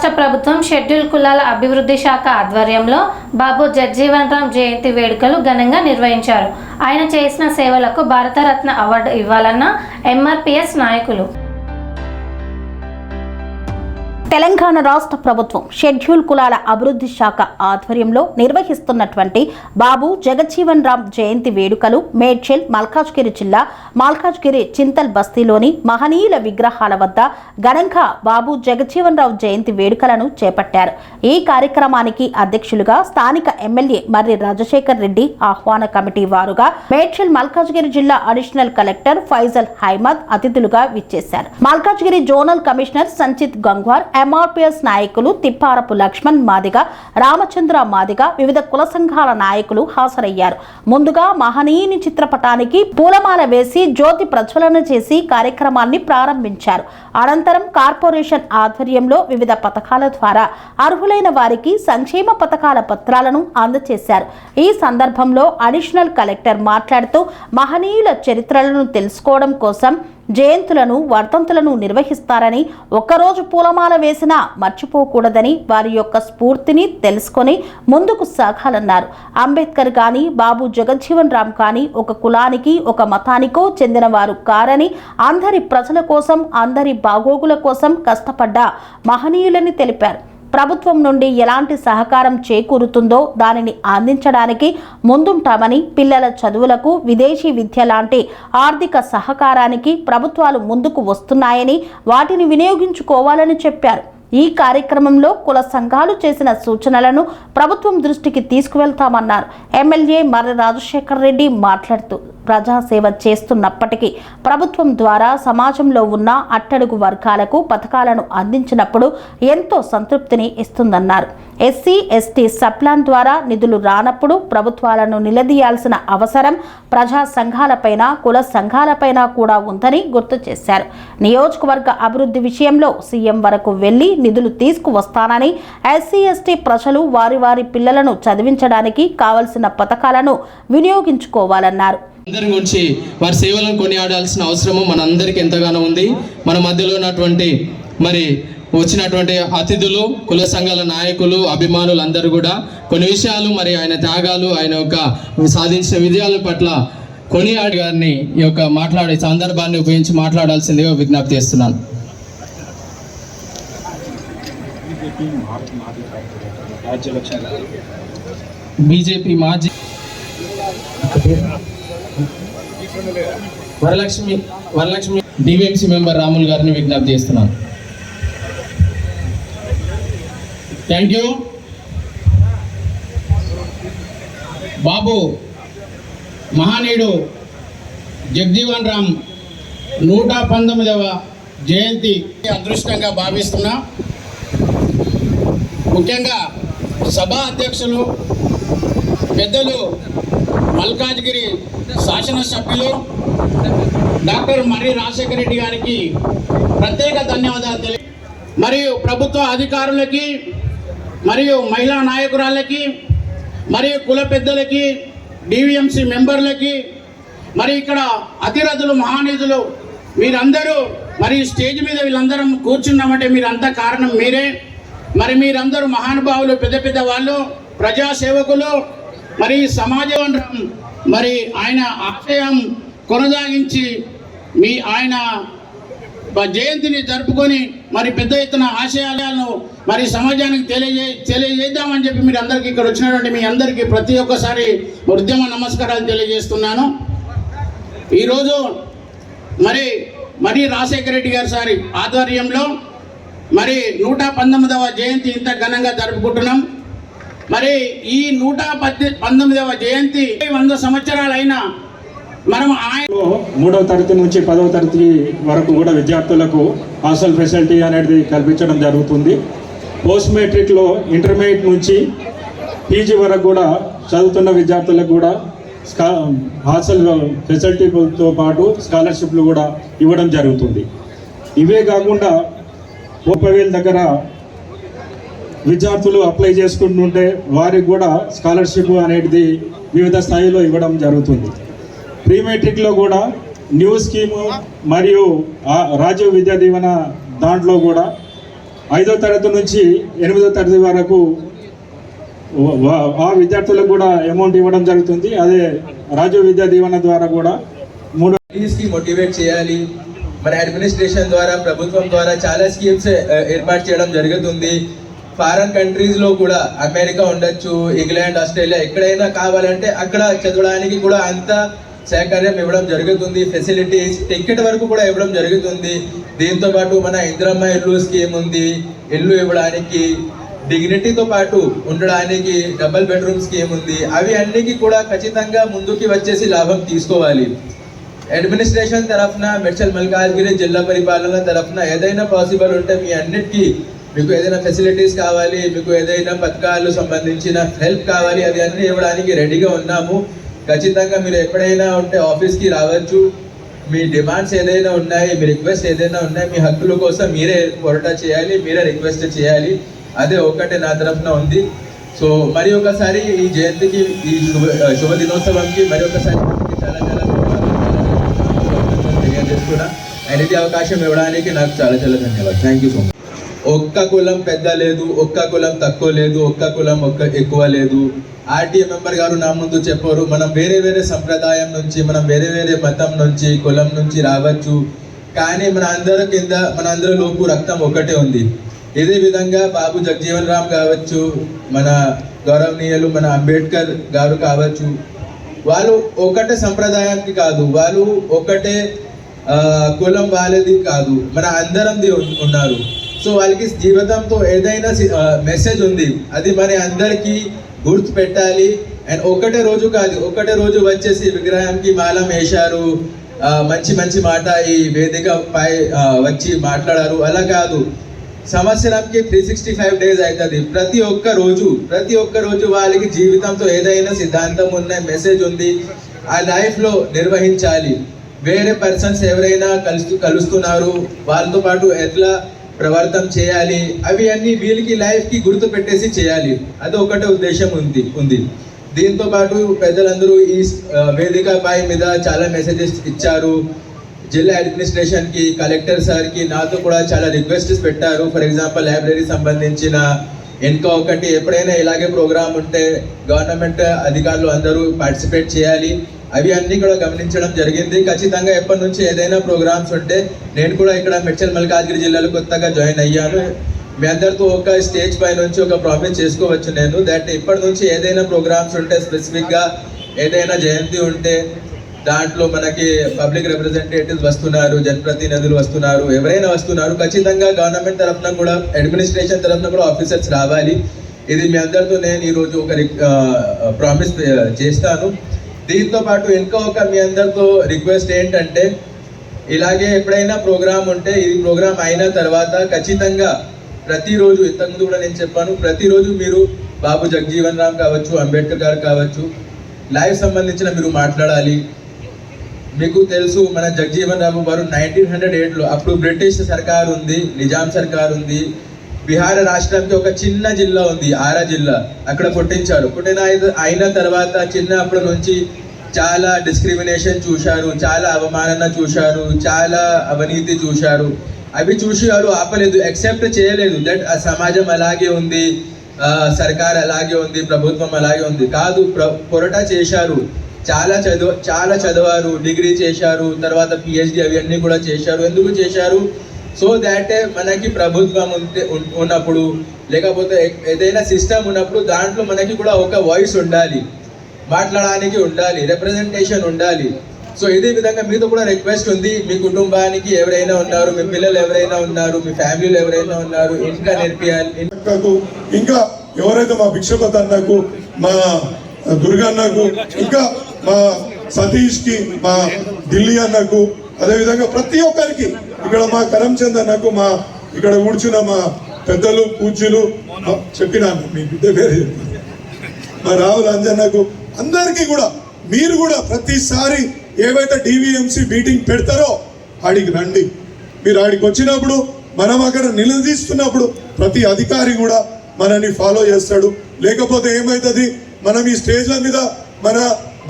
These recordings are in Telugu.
రాష్ట్ర ప్రభుత్వం షెడ్యూల్ కులాల అభివృద్ధి శాఖ ఆధ్వర్యంలో బాబు జగ్జీవన్ రామ్ జయంతి వేడుకలు ఘనంగా నిర్వహించారు. ఆయన చేసిన సేవలకు భారతరత్న అవార్డు ఇవ్వాలన్న ఎంఆర్పీఎస్ నాయకులు. తెలంగాణ రాష్ట్ర ప్రభుత్వం షెడ్యూల్ కులాల అభివృద్ధి శాఖ ఆధ్వర్యంలో నిర్వహిస్తున్నటువంటి బాబు జగజ్జీవన్ రామ్ జయంతి వేడుకలు మేడ్చల్ మల్కాజ్గిరి జిల్లా మల్కాజ్గిరి చింతల్ బస్తీలోని మహనీయుల విగ్రహాల వద్ద ఘనంగా బాబు జగజ్జీవన్ రామ్ జయంతి వేడుకలను చేపట్టారు. ఈ కార్యక్రమానికి అధ్యక్షులుగా స్థానిక ఎమ్మెల్యే మర్రి రాజశేఖర్ రెడ్డి ఆహ్వాన కమిటీ వారుగా మేడ్చల్ మల్కాజ్గిరి జిల్లా అడిషనల్ కలెక్టర్ ఫైజల్ హైమద్ అతిథులుగా విచ్చేశారు. Malkajgiri zonal commissioner Sanchit Gangwar, MRPS నాయకులు తిప్పారపు లక్ష్మణ్ మాదిగ, రామచంద్ర మాదిగ, వివిధ కుల సంఘాల నాయకులు హాజరయ్యారు. ముందుగా మహనీయుని చిత్రపటానికి పూలమాల వేసి జ్యోతి ప్రజ్వలన చేసి కార్యక్రమాన్ని ప్రారంభించారు. అనంతరం కార్పొరేషన్ ఆధ్వర్యంలో వివిధ పథకాల ద్వారా అర్హులైన వారికి సంక్షేమ పథకాల పత్రాలను అందజేశారు. ఈ సందర్భంలో అడిషనల్ కలెక్టర్ మాట్లాడుతూ మహనీయుల చరిత్రలను తెలుసుకోవడం కోసం జయంతులను వర్ధంతులను నిర్వహిస్తారని, ఒక్కరోజు పూలమాల వేసినా మర్చిపోకూడదని, వారి యొక్క స్ఫూర్తిని తెలుసుకొని ముందుకు సాగాలన్నారు. అంబేద్కర్ కానీ బాబు జగజ్జీవన్ రామ్ కానీ ఒక కులానికి ఒక మతానికో చెందిన వారు కారని, అందరి ప్రజల కోసం అందరి బాగోగుల కోసం కష్టపడ్డ మహనీయులని తెలిపారు. ప్రభుత్వం నుండి ఎలాంటి సహకారం చేకూరుతుందో దానిని అందించడానికి ముందుంటామని, పిల్లల చదువులకు విదేశీ విద్య లాంటి ఆర్థిక సహకారానికి ప్రభుత్వాలు ముందుకు వస్తున్నాయని, వాటిని వినియోగించుకోవాలని చెప్పారు. ఈ కార్యక్రమంలో కుల సంఘాలు చేసిన సూచనలను ప్రభుత్వం దృష్టికి తీసుకువెళ్తామన్నారు. ఎమ్మెల్యే మర్రి రాజశేఖర్ రెడ్డి మాట్లాడుతూ ప్రజాసేవ చేస్తున్నప్పటికీ ప్రభుత్వం ద్వారా సమాజంలో ఉన్న అట్టడుగు వర్గాలకు పథకాలను అందించినప్పుడు ఎంతో సంతృప్తిని ఇస్తుందన్నారు. ఎస్సీ ఎస్టీ సప్లాన్ ద్వారా నిధులు రానప్పుడు ప్రభుత్వాలను నిలదీయాల్సిన అవసరం ప్రజా సంఘాలపైన కుల సంఘాలపైన కూడా ఉందని గుర్తు చేశారు. నియోజకవర్గ అభివృద్ధి విషయంలో సీఎం వరకు వెళ్లి నిధులు తీసుకువస్తానని, ఎస్సీ ఎస్టీ ప్రజలు వారి వారి పిల్లలను చదివించడానికి కావలసిన పథకాలను వినియోగించుకోవాలన్నారు. అందరి గురించి వారి సేవలను కొనియాడాల్సిన అవసరము మనందరికీ ఎంతగానో ఉంది. మన మధ్యలో ఉన్నటువంటి వచ్చినటువంటి అతిథులు, కుల సంఘాల నాయకులు, అభిమానులు అందరూ కూడా కొన్ని విషయాలు ఆయన త్యాగాలు, ఆయన యొక్క సాధించిన విజయాల పట్ల కొనియాడి గారిని ఈ యొక్క మాట్లాడే సందర్భాన్ని ఉపయోగించి మాట్లాడాల్సిందిగా విజ్ఞప్తి చేస్తున్నాను. బీజేపీ మాజీ వరలక్ష్మి డివిఎంసీ మెంబర్ రాములు గారిని విజ్ఞప్తి చేస్తున్నాను. Thank you. బాబు మహనీయుడు జగ్జీవన్ రామ్ 119వ జయంతి అదృష్టంగా భావిస్తున్నా. ముఖ్యంగా సభా అధ్యక్షులు పెద్దలు మల్కాజ్గిరి శాసనసభ్యులు డాక్టర్ మర్రి రాజశేఖర రెడ్డి గారికి ప్రత్యేక ధన్యవాదాలు మరియు ప్రభుత్వ అధికారులకి మరియు మహిళా నాయకురాళ్ళకి మరియు కుల పెద్దలకి, డివిఎంసీ మెంబర్లకి, మరి ఇక్కడ అతిరథులు మహానిధులు మీరందరూ స్టేజ్ మీద వీళ్ళందరం కూర్చున్నామంటే మీరంతా కారణం మీరే. మీరందరూ మహానుభావులు, పెద్ద పెద్ద వాళ్ళు, ప్రజాసేవకులు. సమాజం ఆయన ఆశయం కొనసాగించి ఆయన జయంతిని జరుపుకొని పెద్ద ఎత్తున ఆశయాలను సమాజానికి తెలియజేద్దామని చెప్పి మీరు అందరికీ ఇక్కడ వచ్చినటువంటి మీ అందరికీ ప్రతి ఒక్కసారి ఉద్యమ నమస్కారాలు తెలియజేస్తున్నాను. ఈరోజు మర్రి రాజశేఖర రెడ్డి గారి సారి ఆధ్వర్యంలో 119వ జయంతి ఇంత ఘనంగా జరుపుకుంటున్నాం. ఈ 119వ జయంతి 100 సంవత్సరాలైనా ఆయన 3వ తరగతి నుంచి 10వ తరగతి వరకు కూడా విద్యార్థులకు హాస్టల్ ఫెసిలిటీ అనేది కల్పించడం జరుగుతుంది. పోస్ట్ మెట్రిక్లో ఇంటర్మీడియట్ నుంచి పీజీ వరకు కూడా చదువుతున్న విద్యార్థులకు కూడా హాస్టల్ ఫెసిలిటీతో పాటు స్కాలర్షిప్లు కూడా ఇవ్వడం జరుగుతుంది. ఇవే కాకుండా 30,000 దగ్గర విద్యార్థులు అప్లై చేసుకుంటుంటే వారికి కూడా స్కాలర్షిప్ అనేది వివిధ స్థాయిలో ఇవ్వడం జరుగుతుంది. ప్రీ మెట్రిక్లో కూడా న్యూ స్కీము మరియు రాజీవ్ విద్యా దీవెన దాంట్లో కూడా 5వ తరగతి నుంచి 8వ తరగతి వరకు ఆ విద్యార్థులకు కూడా అమౌంట్ ఇవ్వడం జరుగుతుంది. అదే రాజీవ్ విద్యా దీవెన ద్వారా కూడా 3 మోటివేట్ చేయాలి. మన అడ్మినిస్ట్రేషన్ ద్వారా, ప్రభుత్వం ద్వారా చాలా స్కీమ్స్ ఏర్పాటు చేయడం జరుగుతుంది. ఫారెన్ కంట్రీస్లో కూడా, అమెరికా ఉండొచ్చు, ఇంగ్లాండ్, ఆస్ట్రేలియా, ఎక్కడైనా కావాలంటే అక్కడ చదవడానికి కూడా అంత సహకార్యం ఇవ్వడం జరుగుతుంది. ఫెసిలిటీస్, టికెట్ వరకు కూడా ఇవ్వడం జరుగుతుంది. దీంతో పాటు మన ఇందిరమ్మ ఇల్లు స్కీమ్ ఉంది. ఇల్లు ఇవ్వడానికి, డిగ్నిటీతో పాటు ఉండడానికి డబుల్ బెడ్రూమ్ స్కీమ్ ఉంది. అవి అన్నికి కూడా ఖచ్చితంగా ముందుకి వచ్చేసి లాభం తీసుకోవాలి. అడ్మినిస్ట్రేషన్ తరఫున, మేడ్చల్ మల్కాజ్గిరి జిల్లా పరిపాలన తరఫున ఏదైనా పాసిబుల్ ఉంటే మీ అన్నిటికీ, మీకు ఏదైనా ఫెసిలిటీస్ కావాలి, మీకు ఏదైనా పథకాలు సంబంధించిన హెల్ప్ కావాలి, అది అన్నీ ఇవ్వడానికి రెడీగా ఉన్నాము. ఖచ్చితంగా మీరు ఎప్పుడైనా ఉంటే ఆఫీస్కి రావచ్చు. మీ డిమాండ్స్ ఏదైనా ఉన్నాయి, మీ రిక్వెస్ట్ ఏదైనా ఉన్నాయి, మీ హక్కుల కోసం మీరే పోరాటం చేయాలి, మీరే రిక్వెస్ట్ చేయాలి. అదే ఒకటే నా తరఫున ఉంది. సో మరి ఒకసారి ఈ జయంతికి, ఈ శుభ దినోత్సవంకి మరి ఒకసారి చాలా తెలియజేస్తున్నా. అండ్ ఇది అవకాశం ఇవ్వడానికి నాకు చాలా ధన్యవాదాలు. Thank you so much. ఒక్క కులం పెద్ద లేదు, ఒక్క కులం తక్కువ లేదు, ఒక్క కులం ఎక్కువ లేదు. ఆర్టీఏ మెంబర్ గారు నా ముందు చెప్పారు, మనం వేరే వేరే సంప్రదాయం నుంచి, మనం వేరే వేరే మతం నుంచి, కులం నుంచి రావచ్చు, కానీ మన అందరి లోపు రక్తం ఒకటే ఉంది. ఇదే విధంగా బాబు జగజీవన్ రామ్ కావచ్చు, మన గౌరవనీయులు మన అంబేద్కర్ గారు కావచ్చు, వాళ్ళు ఒకటే సంప్రదాయానికి కాదు, వాళ్ళు ఒకటే కులం వాళ్ళది కాదు, మన అందరంది ఉన్నారు. సో వాళ్ళకి జీవితంతో ఏదైనా మెసేజ్ ఉంది, అది మన అందరికీ గుర్తు పెట్టాలి. అండ్ ఒకటే రోజు కాదు, ఒకటే రోజు వచ్చేసి విగ్రహానికి మాలం వేశారు, మంచి మంచి మాట ఈ వేదిక పై వచ్చి మాట్లాడారు, అలా కాదు. సంవత్సరానికి 365 డేస్ అవుతుంది. ప్రతి ఒక్క రోజు వాళ్ళకి జీవితంతో ఏదైనా సిద్ధాంతం ఉన్న మెసేజ్ ఉంది, ఆ లైఫ్లో నిర్వహించాలి. వేరే పర్సన్స్ ఎవరైనా కలుస్తున్నారు, వాళ్ళతో పాటు ఎట్లా ప్రవర్తన చేయాలి, అవి అన్ని వీళ్ళకి లైఫ్కి గుర్తు పెట్టేసి చేయాలి. అది ఒకటే ఉద్దేశం ఉంది. దీంతో పాటు పెద్దలందరూ ఈ వేదికపై మీద చాలా మెసేజెస్ ఇచ్చారు. జిల్లా అడ్మినిస్ట్రేషన్కి, కలెక్టర్ సార్కి, నాతో కూడా చాలా రిక్వెస్ట్స్ పెట్టారు. ఫర్ ఎగ్జాంపుల్ లైబ్రరీ సంబంధించిన ఇంకా ఒకటి ఎప్పుడైనా ఇలాగే ప్రోగ్రామ్ ఉంటే గవర్నమెంట్ అధికారులు అందరూ పార్టిసిపేట్ చేయాలి. అవి అన్నీ కూడా గమనించడం జరిగింది. ఖచ్చితంగా ఎప్పటి నుంచి ఏదైనా ప్రోగ్రామ్స్ ఉంటే, నేను కూడా ఇక్కడ మేడ్చల్ మల్కాజ్గిరి జిల్లాలో కొత్తగా జాయిన్ అయ్యాను. మీ అందరితో ఒక స్టేజ్ పై నుంచి ఒక ప్రామిస్ చేసుకోవచ్చు నేను, దట్ ఇప్పటి నుంచి ఏదైనా ప్రోగ్రామ్స్ ఉంటే, స్పెసిఫిక్గా ఏదైనా జయంతి ఉంటే, దాంట్లో మనకి పబ్లిక్ రిప్రజెంటేటివ్స్ వస్తున్నారు, జనప్రతినిధులు వస్తున్నారు, ఎవరైనా వస్తున్నారు, ఖచ్చితంగా గవర్నమెంట్ తరఫున కూడా, అడ్మినిస్ట్రేషన్ తరఫున కూడా ఆఫీసర్స్ రావాలి. ఇది మీ అందరితో నేను ఈరోజు ఒక ప్రామిస్ చేస్తాను. దీంతో పాటు ఇంకా ఒక మీ అందరితో రిక్వెస్ట్ ఏంటంటే, ఇలాగే ఎప్పుడైనా ప్రోగ్రామ్ ఉంటే, ఈ ప్రోగ్రామ్ అయిన తర్వాత ఖచ్చితంగా ప్రతిరోజు, ఇంతకుముందు కూడా నేను చెప్పాను, ప్రతిరోజు మీరు బాబు జగజీవన్ రామ్ కావచ్చు, అంబేద్కర్ గారు కావచ్చు, లైఫ్ సంబంధించిన మీరు మాట్లాడాలి. మీకు తెలుసు, మన జగజీవన్ రామ్ గారు 1908లో, అప్పుడు బ్రిటిష్ సర్కార్ ఉంది, నిజాం సర్కార్ ఉంది. బీహార్ రాష్ట్రానికి ఒక చిన్న జిల్లా ఉంది, ఆరా జిల్లా, అక్కడ పుట్టించారు. అయిన తర్వాత చిన్నప్పటి నుంచి చాలా డిస్క్రిమినేషన్ చూశారు, చాలా అవమానన చూశారు, చాలా అవినీతి చూశారు. అవి చూసి వారు ఆపలేదు, యాక్సెప్ట్ చేయలేదు. దట్ ఆ సమాజం అలాగే ఉంది, సర్కార్ అలాగే ఉంది, ప్రభుత్వం అలాగే ఉంది. కాదు, పోరాట చేశారు, చాలా చదివారు, డిగ్రీ చేశారు, తర్వాత PhD అవి అన్నీ కూడా చేశారు. ఎందుకు చేశారు? సో దాట్ మనకి ప్రభుత్వం ఉన్నప్పుడు, లేకపోతే ఏదైనా సిస్టమ్ ఉన్నప్పుడు, దాంట్లో మనకి కూడా ఒక వాయిస్ ఉండాలి, మాట్లాడడానికి ఉండాలి, రిప్రజెంటేషన్ ఉండాలి. సో ఇదే విధంగా మీతో కూడా రిక్వెస్ట్ ఉంది, మీ కుటుంబానికి ఎవరైనా ఉన్నారు, మీ పిల్లలు ఎవరైనా ఉన్నారు, మీ ఫ్యామిలీలో ఎవరైనా ఉన్నారు, ఇంకా నేర్పియాలి. ఇంకా ఎవరైతే మా భిక్షపతి అన్నకు, మా దుర్గా అన్నకు, ఇంకా మా సతీష్కి, మా ఢిల్లీ అన్నకు, అదేవిధంగా ప్రతి ఒక్కరికి, ఇక్కడ మా కరంచంద్ అన్నకు, మా ఇక్కడ కూర్చున్న మా పెద్దలు పూజ్యులు, చెప్పినాను మీ బిడ్డ పేరు, మా రాహుల్ అంజన్నకు, అందరికీ కూడా మీరు కూడా ప్రతిసారి ఏవైతే DVMC మీటింగ్ పెడతారో ఆడికి రండి. మీరు ఆడికి వచ్చినప్పుడు, మనం అక్కడ నిలదీస్తున్నప్పుడు ప్రతి అధికారి కూడా మనని ఫాలో చేస్తాడు. లేకపోతే ఏమవుతుంది, మనం ఈ స్టేజ్ల మీద మన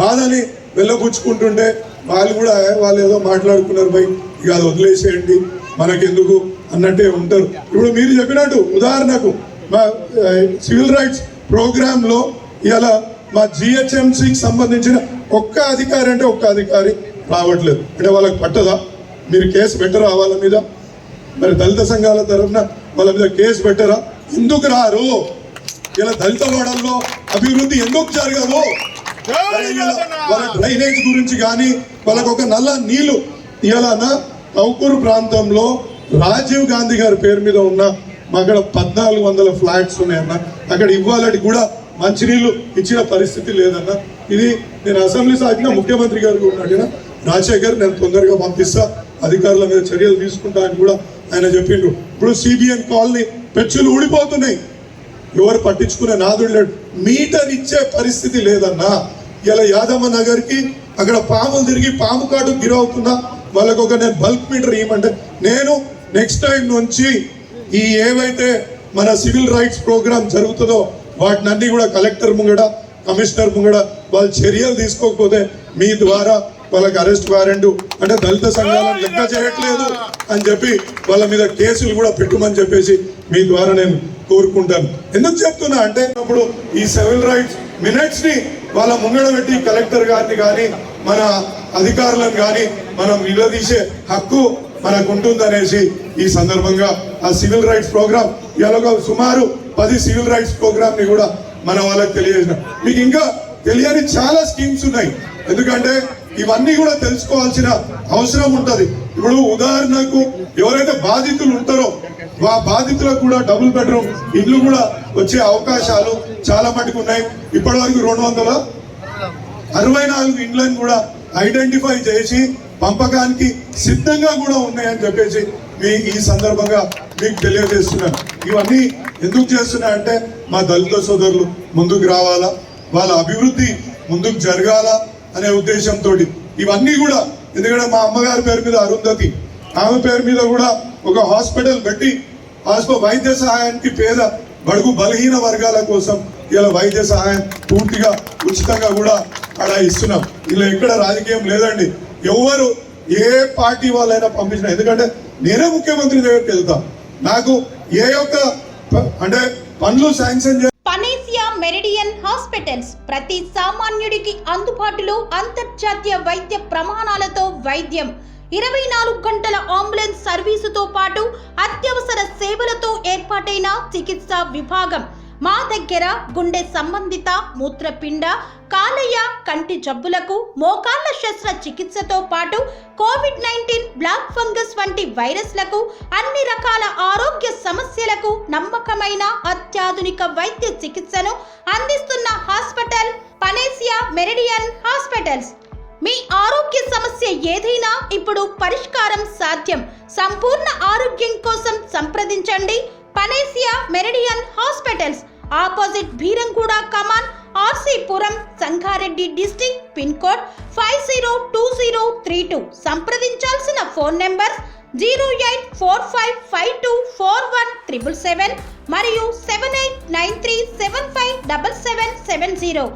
బాధని వెళ్ళబుచ్చుకుంటుంటే వాళ్ళు ఏదో మాట్లాడుకున్నారు, బై ఇక అది వదిలేసేయండి, మనకెందుకు అన్నట్టే ఉంటారు. ఇప్పుడు మీరు చెప్పినట్టు ఉదాహరణకు మా సివిల్ రైట్స్ ప్రోగ్రాంలో ఇలా మా జిహెచ్ఎంసీకి సంబంధించిన ఒక్క అధికారి అంటే ఒక్క అధికారి రావట్లేదు. అంటే వాళ్ళకి పట్టదా? మీరు కేసు పెట్టరా వాళ్ళ మీద? మరి దళిత సంఘాల తరఫున వాళ్ళ మీద కేసు పెట్టరా? ఎందుకు రారు? ఇలా దళిత వాడల్లో అభివృద్ధి ఎందుకు జరగదు? వాళ్ళ డ్రైనేజ్ గురించి కానీ వాళ్ళకు ఒక నల్ల నీళ్లు ఇవాళ కౌకూరు ప్రాంతంలో రాజీవ్ గాంధీ గారి పేరు మీద ఉన్న అక్కడ 1400 ఫ్లాట్స్ ఉన్నాయన్న. అక్కడ ఇవ్వాలని కూడా మంచినీళ్ళు ఇచ్చిన పరిస్థితి లేదన్న. ఇది నేను అసెంబ్లీ సాగిన ముఖ్యమంత్రి గారు అడిగిన రాజశేఖర్ నేను తొందరగా పంపిస్తా, అధికారుల మీద చర్యలు తీసుకుంటా అని కూడా ఆయన చెప్పిండ్రు. ఇప్పుడు సిబిఎన్ కాలనీ పెచ్చులు ఊడిపోతున్నాయి, ఎవరు పట్టించుకునే నాదుడు లేడు. మీటర్ ఇచ్చే పరిస్థితి లేదన్నా. ఇలా యాదమ్మ నగర్కి అక్కడ పాములు తిరిగి పాము కాటు గిరవుతున్నా వాళ్ళకు ఒక నేను బల్క్ మీటర్ ఇవ్వమంటే నేను నెక్స్ట్ టైం నుంచి ఈ ఏవైతే మన సివిల్ రైట్స్ ప్రోగ్రామ్ జరుగుతుందో వాటిని అన్ని కూడా కలెక్టర్ ముంగడ కమిషనర్ ముంగడ వాళ్ళు చర్యలు తీసుకోకపోతే మీ ద్వారా వాళ్ళకి అరెస్ట్ వారెంట్ అంటే దళిత సంఘాలను లెక్క చేయట్లేదు అని చెప్పి వాళ్ళ మీద కేసులు కూడా పెట్టుమని చెప్పేసి మీ ద్వారా నేను కోరుకుంటాను. ఎందుకు చెప్తున్నా అంటే ఇప్పుడు ఈ సివిల్ రైట్స్ మినిట్స్ ని వాళ్ళ ముంగడ పెట్టి కలెక్టర్ గారిని కానీ మన అధికారులను కానీ మనం నిలదీసే హక్కు మనకు ఉంటుందనేసి ఈ సందర్భంగా ఆ సివిల్ రైట్స్ ప్రోగ్రామ్ ఇలా సుమారు 10 సివిల్ రైట్స్ ప్రోగ్రామ్ ని కూడా మన వాళ్ళకి తెలియజేసిన. మీకు ఇంకా తెలియని చాలా స్కీమ్స్ ఉన్నాయి, ఎందుకంటే ఇవన్నీ కూడా తెలుసుకోవాల్సిన అవసరం ఉంటుంది. ఇప్పుడు ఉదాహరణకు ఎవరైతే బాధితులు ఉంటారో ఆ బాధితులకు కూడా డబుల్ బెడ్రూమ్ ఇల్లు కూడా వచ్చే అవకాశాలు చాలా మటుకు ఉన్నాయి. ఇప్పటి వరకు 264 ఇండ్లను కూడా ఐడెంటిఫై చేసి పంపకానికి సిద్ధంగా కూడా ఉన్నాయని చెప్పేసి ఈ సందర్భంగా మీకు తెలియజేస్తున్నాను. ఇవన్నీ ఎందుకు చేస్తున్నా అంటే మా దళిత సోదరులు ముందుకు రావాలా, వాళ్ళ అభివృద్ధి ముందుకు జరగాల అనే ఉద్దేశంతో ఇవన్నీ కూడా. ఎందుకంటే మా అమ్మగారి పేరు మీద అరుంధతి, ఆమె పేరు మీద కూడా ఒక హాస్పిటల్ పెట్టి వైద్య సహాయానికి పేద బడుగు బలహీన వర్గాల కోసం ఇలా వైద్య సహాయం పూర్తిగా ఉచితంగా కూడా అక్కడ ఇస్తున్నాం. ఇలా ఎక్కడ రాజకీయం లేదండి, ఎవరు ఏ పార్టీ వాళ్ళైనా పంపించిన. ఎందుకంటే నేనే ముఖ్యమంత్రి దగ్గరికి వెళ్తా, నాకు ఏ యొక్క అంటే పనులు శాంక్షన్ పనేసియా మెరిడియన్ హాస్పిటల్స్ ప్రతి సామాన్యుడికి అందుబాటులో అంతర్జాతీయ వైద్య ప్రమాణాలతో వైద్యం, 24 గంటల అంబులెన్స్ సర్వీసుతో పాటు అత్యవసర సేవలతో ఏర్పాటైన చికిత్సా విభాగం. మా దగ్గర గుండె సంబంధిత, మూత్రపిండ, కాలేయ, కంటి జబ్బులకు, మోకాళ్ల శస్త్ర చికిత్సతో పాటు కోవిడ్-19, బ్లాక్ ఫంగస్ వంటి వైరస్లకు, అన్ని రకాల ఆరోగ్య సమస్యలకు నమ్మకమైన అత్యాధునిక వైద్య చికిత్సను అందిస్తున్న హాస్పిటల్ పనేసియా మెరిడియన్ హాస్పిటల్స్. మీ ఆరోగ్య సమస్య ఏదైనా ఇప్పుడు పరిష్కారం సాధ్యం. సంపూర్ణ ఆరోగ్యం కోసం సంప్రదించండి panacea meridian hospitals, opposite Beeramguda Kaman, RC Puram, Sangareddy district, pin code 502032. సంప్రదించాల్సిన ఫోన్ నెంబర్ 0845524177 మరియు 7893757770.